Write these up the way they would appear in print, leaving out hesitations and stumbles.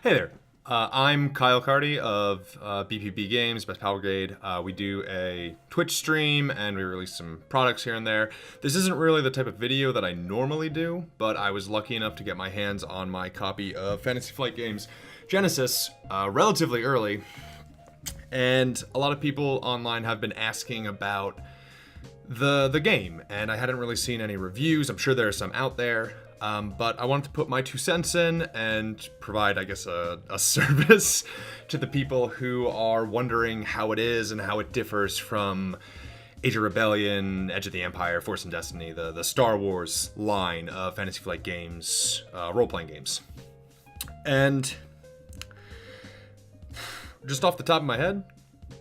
Hey there. I'm Kyle Cardy of BPB Games, Best Power Grade. We do a Twitch stream and we release some products here and there. This isn't really the type of video that I normally do, but I was lucky enough to get my hands on my copy of Fantasy Flight Games Genesys relatively early. And a lot of people online have been asking about the game, and I hadn't really seen any reviews. I'm sure there are some out there. But I wanted to put my 2 cents in and provide, I guess, a service to the people who are wondering how it is and how it differs from Age of Rebellion, Edge of the Empire, Force and Destiny, the Star Wars line of Fantasy Flight Games, role-playing games. And just off the top of my head,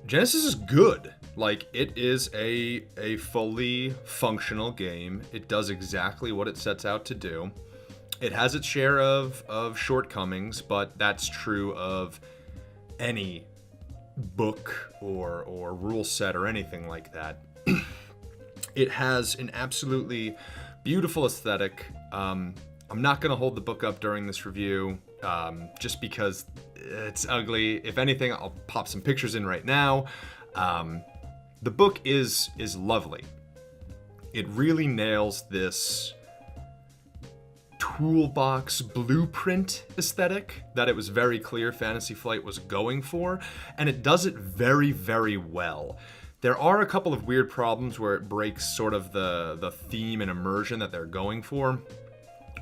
Genesys is good. Like, it is a fully functional game. It does exactly what it sets out to do. It has its share of shortcomings, but that's true of any book or rule set or anything like that. It has an absolutely beautiful aesthetic. I'm not going to hold the book up during this review, just because it's ugly. If anything, I'll pop some pictures in right now. The book is lovely. It really nails this toolbox blueprint aesthetic that it was very clear Fantasy Flight was going for, and it does it very, very well. There are a couple of weird problems where it breaks sort of the theme and immersion that they're going for,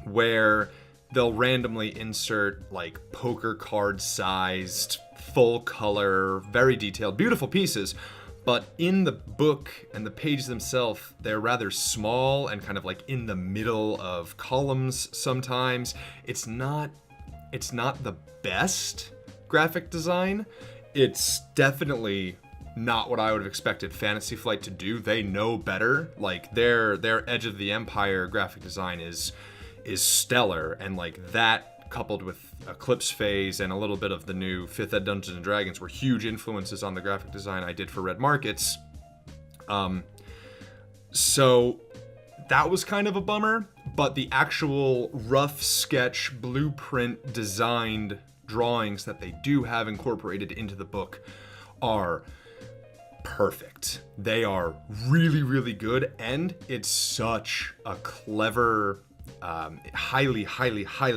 where they'll randomly insert like poker card sized, full color, very detailed, beautiful pieces. But in the book and the pages themselves, they're rather small and kind of like in the middle of columns sometimes. It's not the best graphic design. It's definitely not what I would have expected Fantasy Flight to do. They know better. Like their Edge of the Empire graphic design is stellar, and like that coupled with Eclipse Phase and a little bit of the new 5th Ed Dungeons & Dragons were huge influences on the graphic design I did for Red Markets. So that was kind of a bummer, but the actual rough sketch, blueprint designed drawings that they do have incorporated into the book are perfect. They are really, really good, and it's such a clever, highly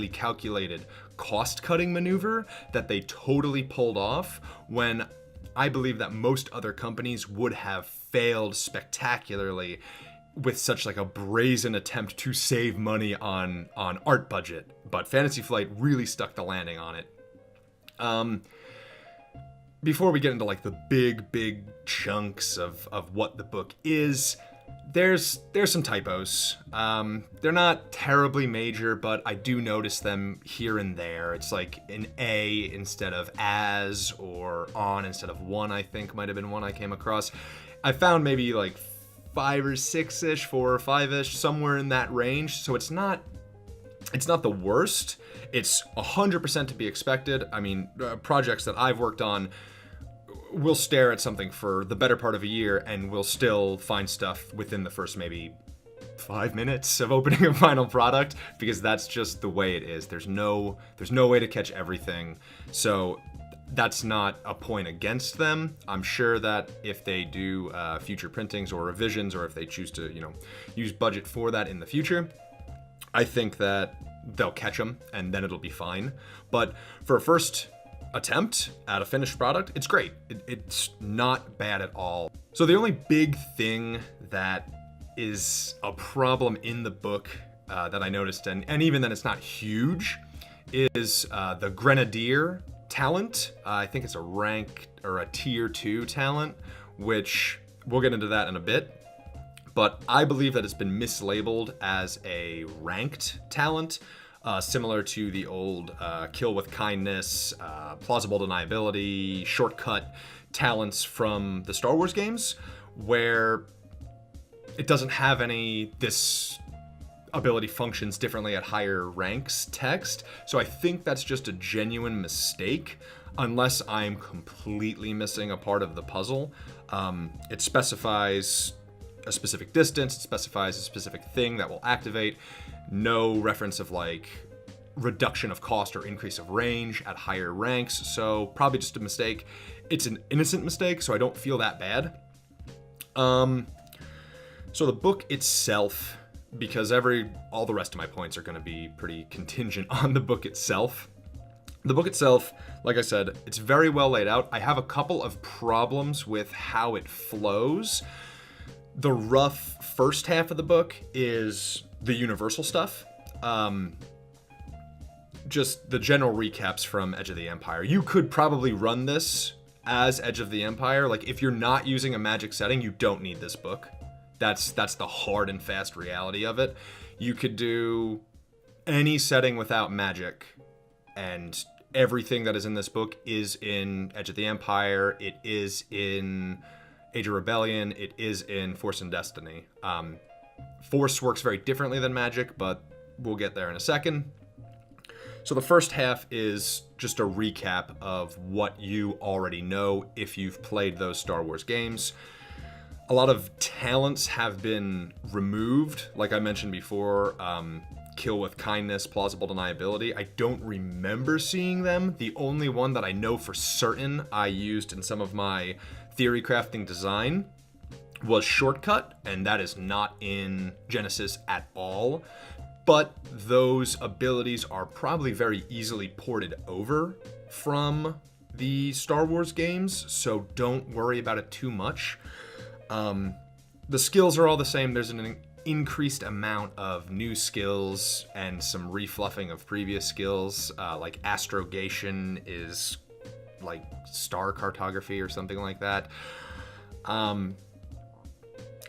calculated cost-cutting maneuver that they totally pulled off, when I believe that most other companies would have failed spectacularly with such like a brazen attempt to save money on art budget. But Fantasy Flight really stuck the landing on it. Before we get into like the big chunks of what the book is, there's some typos. They're not terribly major, but I do notice them here and there. It's like an A instead of as, or on instead of one, I think might have been one I came across. I found maybe like 5 or 6-ish, 4 or 5-ish, somewhere in that range. So it's not the worst. It's 100% to be expected. I mean, projects that I've worked on, we'll stare at something for the better part of a year and we'll still find stuff within the first maybe 5 minutes of opening a final product, because that's just the way it is. There's no way to catch everything. So that's not a point against them. I'm sure that if they do future printings or revisions, or if they choose to, use budget for that in the future, I think that they'll catch them and then it'll be fine. But for a first attempt at a finished product, it's great. It's not bad at all. So the only big thing that is a problem in the book that I noticed, and even then it's not huge, is the Grenadier Talent. I think it's a rank or a tier 2 talent, which we'll get into that in a bit. But I believe that it's been mislabeled as a ranked talent. Similar to the old kill with kindness, plausible deniability, shortcut talents from the Star Wars games, where it doesn't have any this ability functions differently at higher ranks text. So I think that's just a genuine mistake, unless I'm completely missing a part of the puzzle. It specifies a specific distance, it specifies a specific thing that will activate. No reference of like reduction of cost or increase of range at higher ranks. So probably just a mistake. It's an innocent mistake, so I don't feel that bad. So the book itself, because all the rest of my points are going to be pretty contingent on the book itself. The book itself, like I said, it's very well laid out. I have a couple of problems with how it flows. The rough first half of the book is the universal stuff. Just the general recaps from Edge of the Empire. You could probably run this as Edge of the Empire. Like, if you're not using a magic setting, you don't need this book. That's the hard and fast reality of it. You could do any setting without magic, and everything that is in this book is in Edge of the Empire. It is in Age of Rebellion. It is in Force and Destiny. Force works very differently than magic, but we'll get there in a second. So the first half is just a recap of what you already know if you've played those Star Wars games. A lot of talents have been removed, like I mentioned before. Kill with kindness, plausible deniability. I don't remember seeing them. The only one that I know for certain I used in some of my theory crafting design was shortcut, and that is not in Genesys at all. But those abilities are probably very easily ported over from the Star Wars games, so don't worry about it too much. The skills are all the same. There's an increased amount of new skills and some refluffing of previous skills, like astrogation is like star cartography or something like that.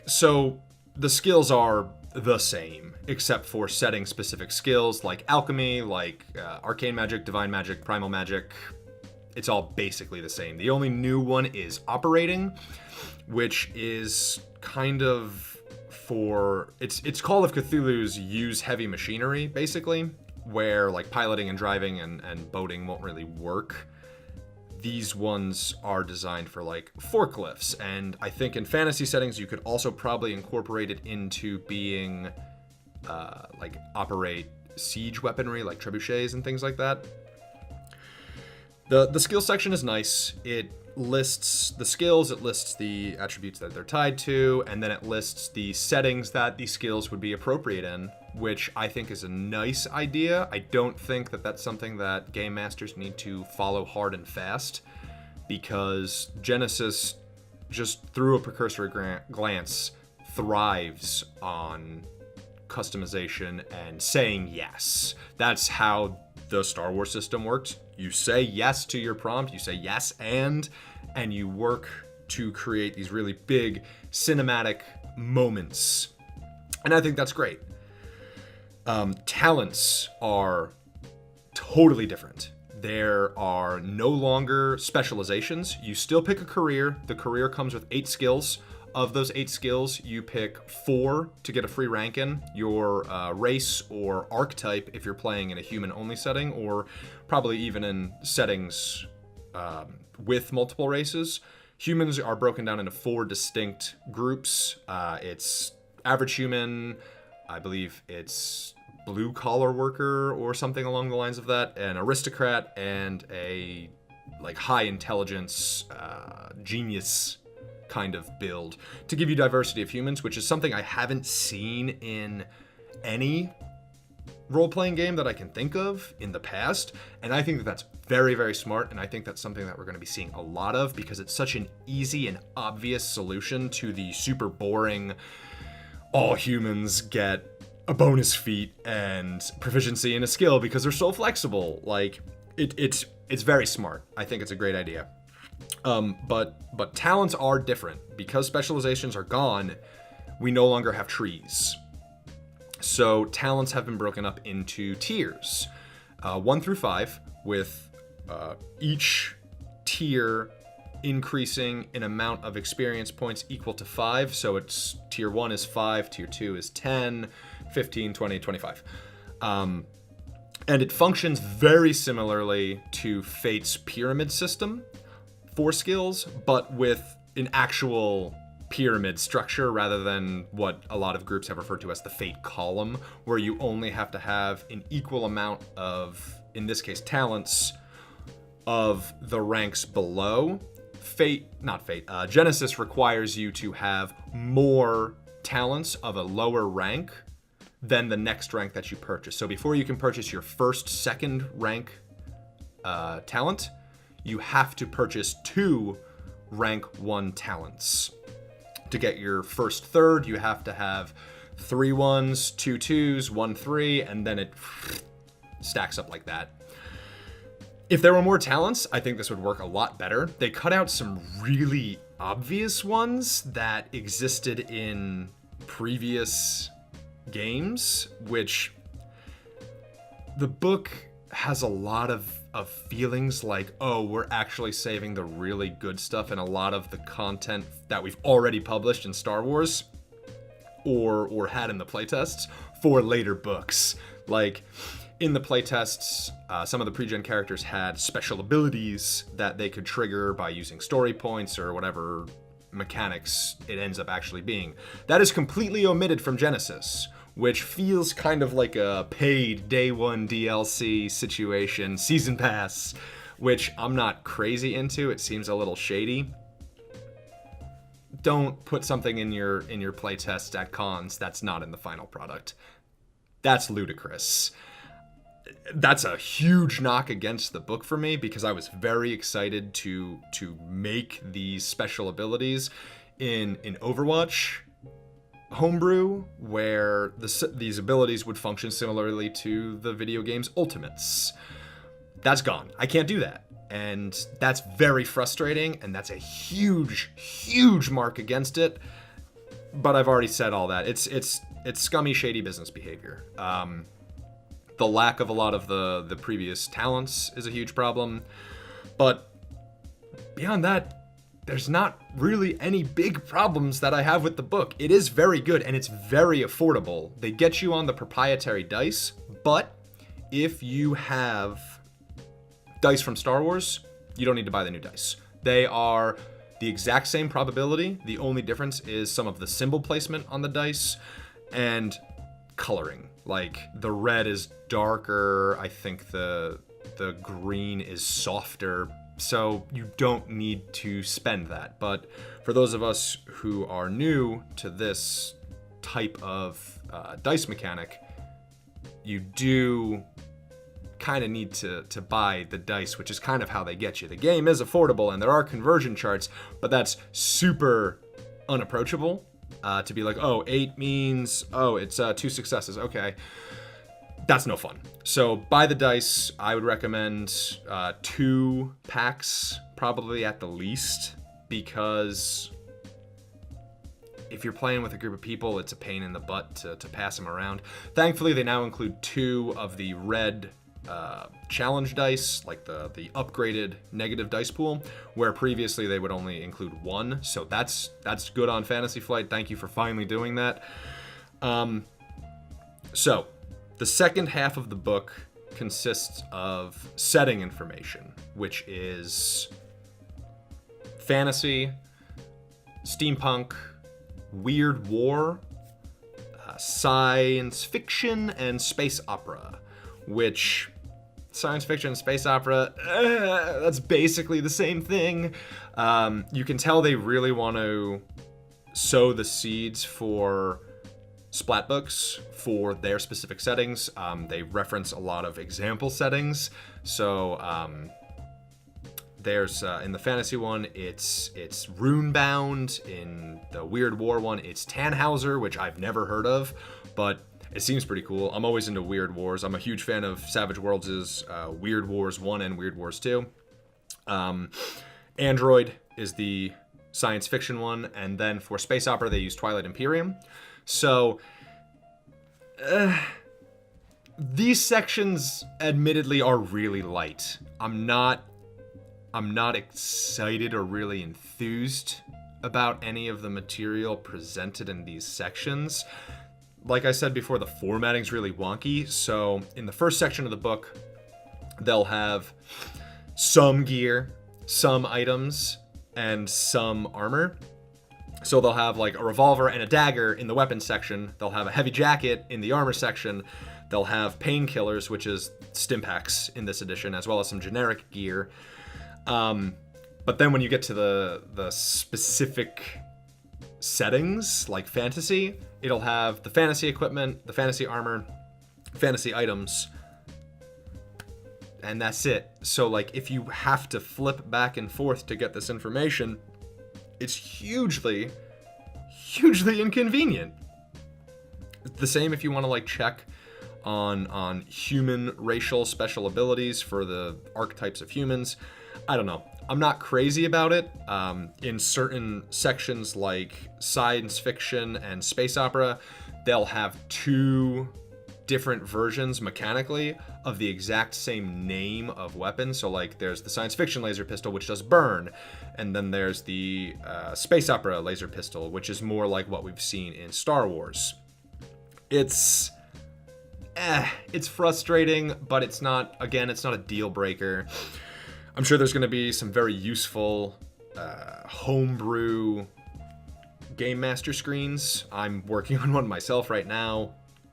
So the skills are the same, except for setting specific skills like alchemy, like arcane magic, divine magic, primal magic. It's all basically the same. The only new one is operating, which is kind of for it's Call of Cthulhu's use heavy machinery, basically, where like piloting and driving and boating won't really work. These ones are designed for like forklifts, and I think in fantasy settings you could also probably incorporate it into being like operate siege weaponry like trebuchets and things like that. The skill section is nice. It lists the skills, it lists the attributes that they're tied to, and then it lists the settings that the skills would be appropriate in, which I think is a nice idea. I don't think that that's something that game masters need to follow hard and fast, because Genesys, just through a precursory glance, thrives on customization and saying yes. That's how the Star Wars system works. You say yes to your prompt, you say yes and you work to create these really big cinematic moments. And I think that's great. Talents are totally different. There are no longer specializations. You still pick a career. The career comes with 8 skills. Of those 8 skills, you pick 4 to get a free rank in. Your race or archetype if you're playing in a human-only setting, or probably even in settings with multiple races. Humans are broken down into 4 distinct groups. It's average human, I believe it's blue-collar worker or something along the lines of that, an aristocrat, and a like high-intelligence genius kind of build to give you diversity of humans, which is something I haven't seen in any role-playing game that I can think of in the past, and I think that that's very, very smart, and I think that's something that we're going to be seeing a lot of, because it's such an easy and obvious solution to the super boring all humans get a bonus feat and proficiency in a skill because they're so flexible. Like it's very smart. I think it's a great idea. But talents are different. Because specializations are gone, we no longer have trees. So talents have been broken up into tiers, 1 through 5, with each tier increasing in amount of experience points equal to 5. So it's tier 1 is 5, tier 2 is 10, 15, 20, 25. And it functions very similarly to Fate's pyramid system for skills, but with an actual pyramid structure rather than what a lot of groups have referred to as the fate column, where you only have to have an equal amount of, in this case, talents of the ranks below. Genesys requires you to have more talents of a lower rank than the next rank that you purchase. So before you can purchase your first, second rank talent, you have to purchase 2 rank 1 talents. To get your first third, you have to have 3 1s, 2 2s, 1 3, and then it stacks up like that. If there were more talents, I think this would work a lot better. They cut out some really obvious ones that existed in previous games, which the book has a lot of feelings like, oh, we're actually saving the really good stuff and a lot of the content that we've already published in Star Wars or had in the playtests for later books. Like, in the playtests, some of the pre-gen characters had special abilities that they could trigger by using story points or whatever mechanics it ends up actually being. That is completely omitted from Genesys, which feels kind of like a paid day one DLC situation, season pass, which I'm not crazy into. It seems a little shady. Don't put something in your playtest at cons that's not in the final product. That's ludicrous. That's a huge knock against the book for me, because I was very excited to make these special abilities in Overwatch homebrew, where these abilities would function similarly to the video game's ultimates. That's gone. I can't do that. And that's very frustrating, and that's a huge, huge mark against it. But I've already said all that. It's scummy, shady business behavior. The lack of a lot of the previous talents is a huge problem. But beyond that, there's not really any big problems that I have with the book. It is very good, and it's very affordable. They get you on the proprietary dice, but if you have dice from Star Wars, you don't need to buy the new dice. They are the exact same probability. The only difference is some of the symbol placement on the dice and coloring. Like, the red is darker. I think the green is softer. So you don't need to spend that. But for those of us who are new to this type of dice mechanic, you do kind of need to buy the dice, which is kind of how they get you. The game is affordable and there are conversion charts, but that's super unapproachable to be like, oh, 8 means, oh, it's 2 successes. Okay. That's no fun. So buy the dice. I would recommend 2 packs, probably at the least, because if you're playing with a group of people, it's a pain in the butt to pass them around. Thankfully, they now include 2 of the red challenge dice, like the upgraded negative dice pool, where previously they would only include 1. So that's good on Fantasy Flight. Thank you for finally doing that. So the second half of the book consists of setting information, which is fantasy, steampunk, weird war, science fiction, and space opera, which science fiction and space opera, that's basically the same thing. You can tell they really want to sow the seeds for splat books for their specific settings. They reference a lot of example settings. So there's in the fantasy one, it's Runebound. In the Weird War one, it's Tannhauser, which I've never heard of, but it seems pretty cool. I'm always into Weird Wars. I'm a huge fan of Savage Worlds' Weird Wars 1 and Weird Wars 2. Android is the science fiction one, and then for space opera, they use Twilight Imperium. So, these sections admittedly are really light. I'm not excited or really enthused about any of the material presented in these sections. Like I said before, the formatting's really wonky. So in the first section of the book, they'll have some gear, some items, and some armor. So they'll have like a revolver and a dagger in the weapons section. They'll have a heavy jacket in the armor section. They'll have painkillers, which is stimpaks in this edition, as well as some generic gear. But then when you get to the specific settings, like fantasy, it'll have the fantasy equipment, the fantasy armor, fantasy items, and that's it. So like if you have to flip back and forth to get this information, it's hugely inconvenient. The same if you want to like check on human racial special abilities for the archetypes of humans. I don't know. I'm not crazy about it. In certain sections like science fiction and space opera, they'll have two different versions mechanically of the exact same name of weapon. So like there's the science fiction laser pistol, which does burn, and then there's the space opera laser pistol, which is more like what we've seen in Star Wars. It's frustrating, but it's not a deal breaker. I'm sure there's going to be some very useful homebrew game master screens. I'm working on one myself right now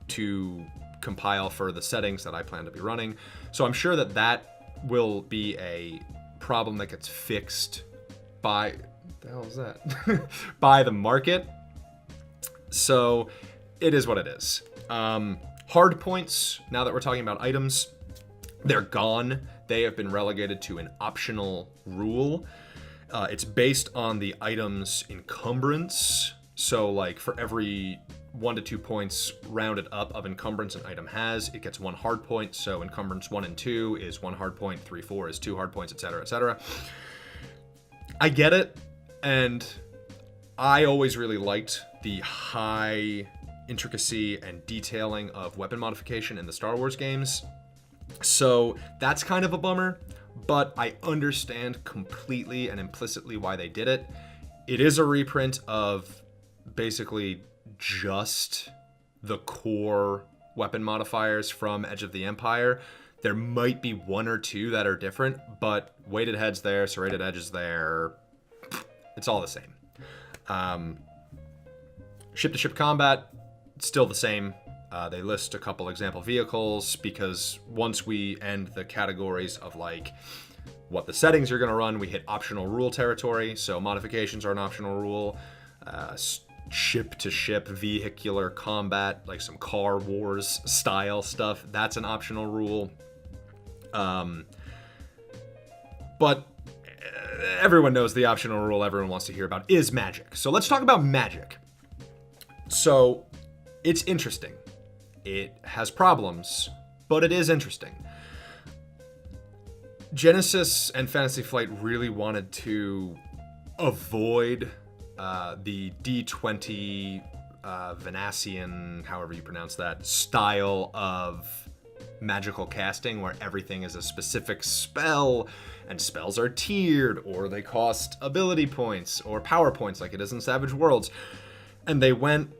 to compile for the settings that I plan to be running. So I'm sure that will be a problem that gets fixed by the hell is that? By the market. So it is what it is. Hardpoints, now that we're talking about items, they're gone. They have been relegated to an optional rule. It's based on the item's encumbrance. So like for every 1 to 2 points rounded up of encumbrance an item has, it gets 1 hard point. So encumbrance 1 and 2 is 1 hard point, 3, 4 is 2 hard points, etc., etc. I get it, and I always really liked the high intricacy and detailing of weapon modification in the Star Wars games. So that's kind of a bummer, but I understand completely and implicitly why they did it. It is a reprint of basically just the core weapon modifiers from Edge of the Empire. There might be 1 or 2 that are different, but weighted heads there, serrated edges there, it's all the same. Ship-to-ship combat, still the same. They list a couple example vehicles because once we end the categories of like what the settings you're going to run, we hit optional rule territory. So modifications are an optional rule. Ship-to-ship vehicular combat, like some car wars style stuff, that's an optional rule. But everyone knows the optional rule everyone wants to hear about is magic. So let's talk about magic. So it's interesting. It has problems, but it is interesting. Genesys and Fantasy Flight really wanted to avoid the D20 Venasian, however you pronounce that, style of magical casting where everything is a specific spell and spells are tiered or they cost ability points or power points like it is in Savage Worlds. And they went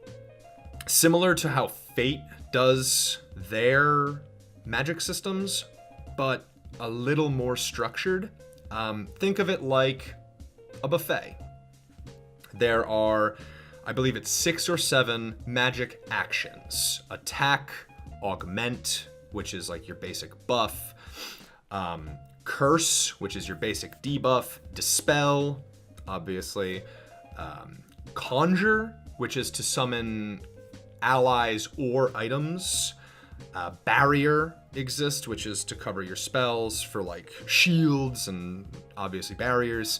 similar to how Fate does their magic systems, but a little more structured. Think of it like a buffet. There are, I believe it's 6 or 7 magic actions. Attack, augment, which is like your basic buff. Curse, which is your basic debuff. Dispel, obviously. Conjure, which is to summon allies or items. Barrier exists, which is to cover your spells for like shields and obviously barriers.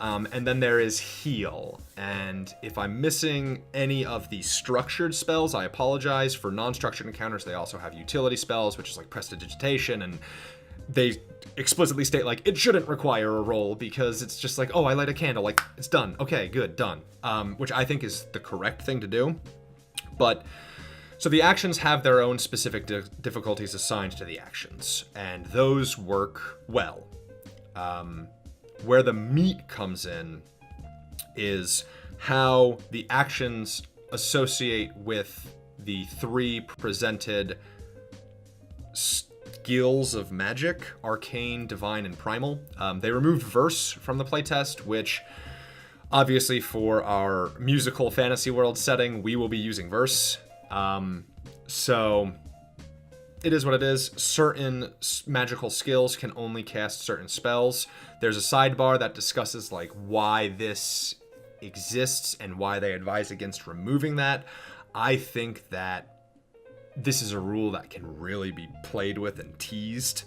And then there is heal. And if I'm missing any of the structured spells, I apologize. For non-structured encounters, they also have utility spells, which is like prestidigitation, and they explicitly state like it shouldn't require a roll because it's just like, oh, I light a candle, like it's done. Okay, good, done. Which I think is the correct thing to do. But so the actions have their own specific difficulties assigned to the actions, and those work well. Where the meat comes in is how the actions associate with the 3 presented skills of magic: arcane, divine, and primal. They removed verse from the playtest, which Obviously, for our musical fantasy world setting, we will be using verse. So it is what it is. Certain magical skills can only cast certain spells. There's a sidebar that discusses like why this exists and why they advise against removing that. I think that this is a rule that can really be played with and teased,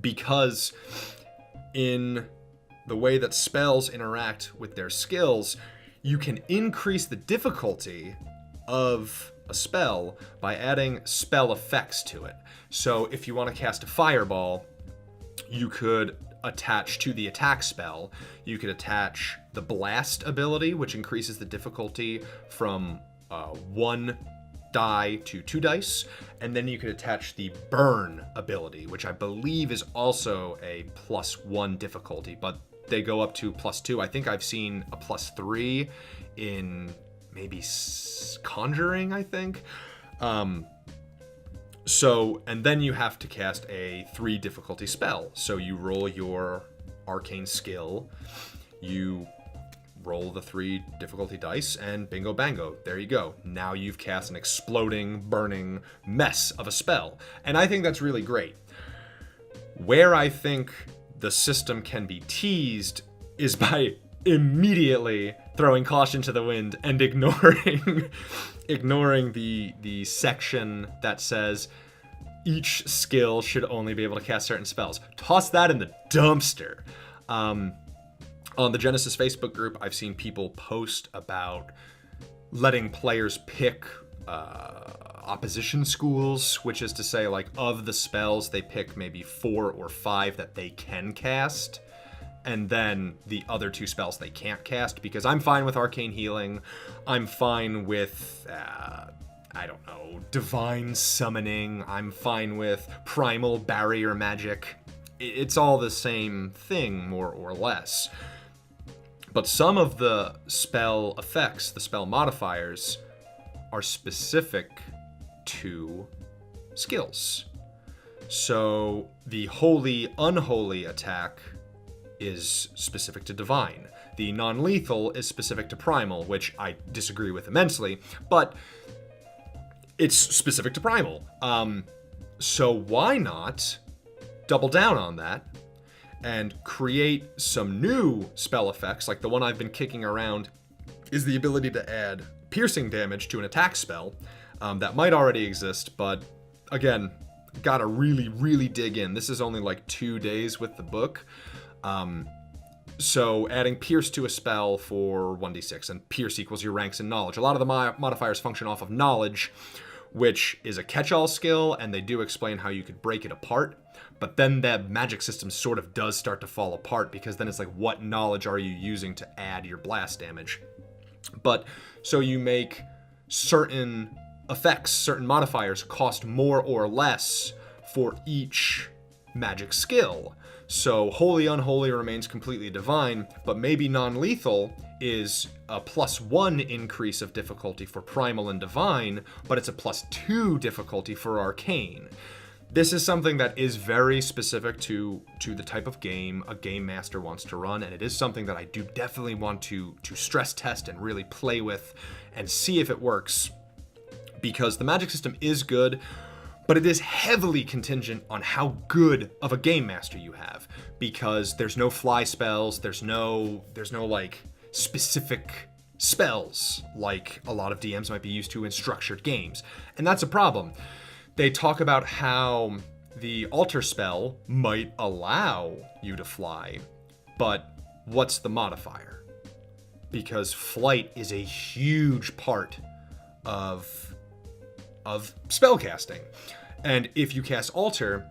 because in the way that spells interact with their skills, you can increase the difficulty of a spell by adding spell effects to it. So if you want to cast a fireball, you could attach to the attack spell, you could attach the blast ability, which increases the difficulty from 1 die to 2 dice, and then you could attach the burn ability, which I believe is also a +1 difficulty, but they go up to +2. I think I've seen a +3 in maybe Conjuring, I think. So, and then you have to cast a 3 difficulty spell. So you roll your arcane skill, you roll the 3 difficulty dice, and bingo bango, there you go. Now you've cast an exploding, burning mess of a spell. And I think that's really great. Where I think the system can be teased is by immediately throwing caution to the wind and ignoring the section that says each skill should only be able to cast certain spells. Toss that in the dumpster. On the Genesys Facebook group, I've seen people post about letting players pick opposition schools, which is to say, like, of the spells, they pick maybe 4 or 5 that they can cast, and then the other 2 spells they can't cast, because I'm fine with arcane healing. I'm fine with, I don't know, divine summoning. I'm fine with primal barrier magic. It's all the same thing, more or less. But some of the spell effects, the spell modifiers, are specific to skills. So the holy, unholy attack is specific to divine. The non-lethal is specific to primal, which I disagree with immensely, but it's specific to primal. So why not double down on that and create some new spell effects? Like the one I've been kicking around is the ability to add piercing damage to an attack spell. That might already exist, but again, gotta really dig in. This is only like 2 days with the book. So adding pierce to a spell for 1d6, and pierce equals your ranks in knowledge. A lot of the modifiers function off of knowledge, which is a catch-all skill, and they do explain how you could break it apart. But then that magic system sort of does start to fall apart, because then it's like, what knowledge are you using to add your blast damage? But so you make certain effects, certain modifiers cost more or less for each magic skill. So holy, unholy remains completely divine, but maybe non-lethal is a +1 increase of difficulty for primal and divine, but it's a +2 difficulty for arcane. This is something that is very specific to the type of game a game master wants to run, and it is something that I do definitely want to stress test and really play with and see if it works, because the magic system is good, but it is heavily contingent on how good of a game master you have, because there's no fly spells, there's no like specific spells like a lot of DMs might be used to in structured games, and that's a problem. They talk about how the alter spell might allow you to fly, but what's the modifier? Because flight is a huge part of spellcasting. And if you cast alter,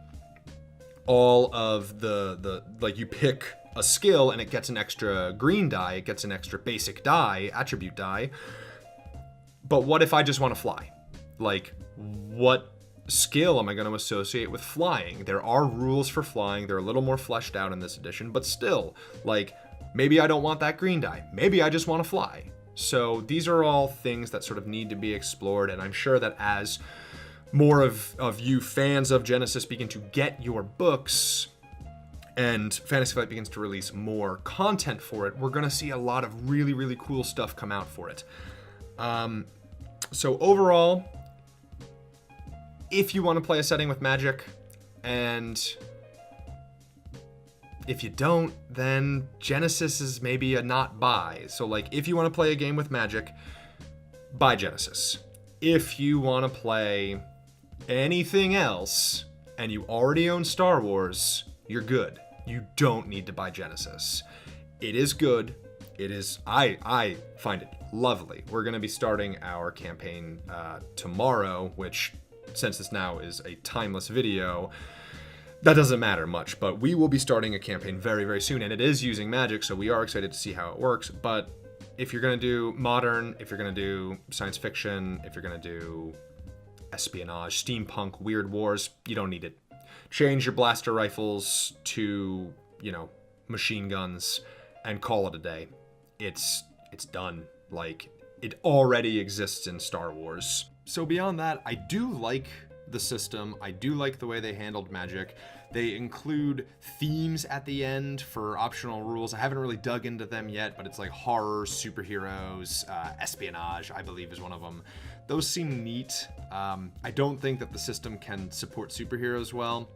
all of the like, you pick a skill and it gets an extra green die, it gets an extra basic die, attribute die. But what if I just want to fly? Like, what skill am I going to associate with flying? There are rules for flying. They're a little more fleshed out in this edition, but still, like, maybe I don't want that green die. Maybe I just want to fly. So these are all things that sort of need to be explored, and I'm sure that as more of you fans of Genesys begin to get your books, and Fantasy Flight begins to release more content for it, we're going to see a lot of really, really cool stuff come out for it. So overall, if you want to play a setting with Magic, and if you don't, then Genesys is maybe a not buy. So like, if you want to play a game with Magic, buy Genesys. If you want to play anything else and you already own Star Wars, you're good. You don't need to buy Genesys. It is good. It is, I find it lovely. We're going to be starting our campaign tomorrow, which, since this now is a timeless video, that doesn't matter much, but we will be starting a campaign very, very soon, and it is using Magic, so we are excited to see how it works. But if you're going to do modern, if you're going to do science fiction, if you're going to do espionage, steampunk, weird wars, you don't need it. Change your blaster rifles to, machine guns and call it a day. It's done. Like, it already exists in Star Wars. So beyond that, I do like the system. I do like the way they handled Magic. They include themes at the end for optional rules. I haven't really dug into them yet, but it's like horror, superheroes, espionage, I believe is one of them. Those seem neat. I don't think that the system can support superheroes well,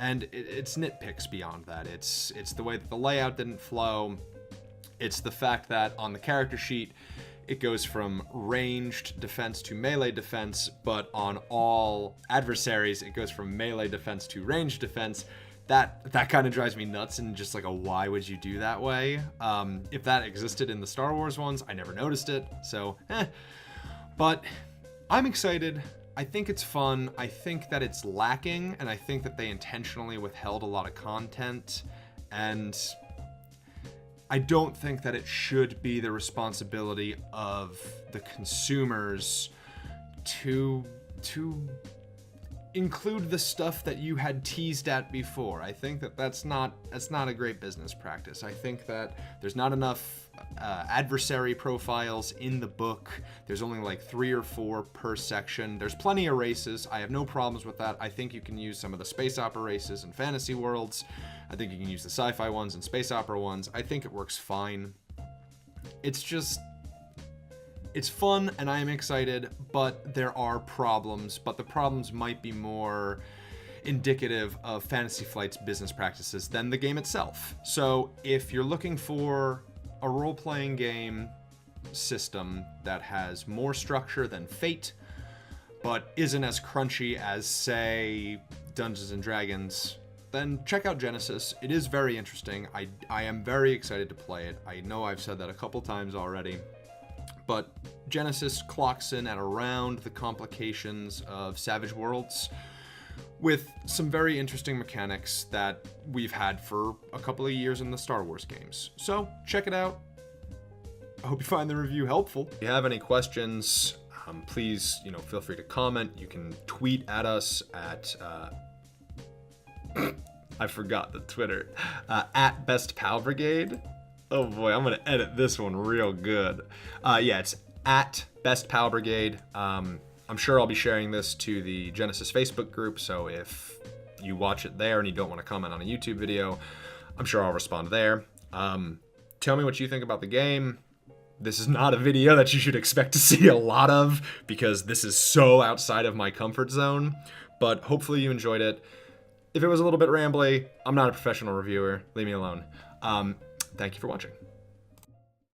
and it's nitpicks beyond that. It's the way that the layout didn't flow. It's the fact that on the character sheet, it goes from ranged defense to melee defense, but on all adversaries, it goes from melee defense to ranged defense. That kind of drives me nuts, and just like, why would you do that way? If that existed in the Star Wars ones, I never noticed it, so But I'm excited. I think it's fun. I think that it's lacking, and I think that they intentionally withheld a lot of content, and I don't think that it should be the responsibility of the consumers to include the stuff that you had teased at before. I think that that's not a great business practice. I think that there's not enough adversary profiles in the book. There's only like 3 or 4 per section. There's plenty of races. I have no problems with that. I think you can use some of the space opera races and fantasy worlds. I think you can use the sci-fi ones and space opera ones. I think it works fine. It's fun, and I am excited, but there are problems. But the problems might be more indicative of Fantasy Flight's business practices than the game itself. So if you're looking for a role-playing game system that has more structure than Fate, but isn't as crunchy as, say, Dungeons & Dragons, then check out Genesys. It is very interesting. I am very excited to play it. I know I've said that a couple times already, but Genesys clocks in at around the complications of Savage Worlds, with some very interesting mechanics that we've had for a couple of years in the Star Wars games. So check it out. I hope you find the review helpful. If you have any questions, please, feel free to comment. You can tweet at us at I forgot the Twitter, at Best Pal Brigade. Oh boy, I'm gonna edit this one real good. Yeah, it's at Best Pal Brigade. I'm sure I'll be sharing this to the Genesys Facebook group, so if you watch it there and you don't want to comment on a YouTube video, I'm sure I'll respond there. Tell me what you think about the game. This is not a video that you should expect to see a lot of, because this is so outside of my comfort zone, but hopefully you enjoyed it. If it was a little bit rambly, I'm not a professional reviewer. Leave me alone. Thank you for watching.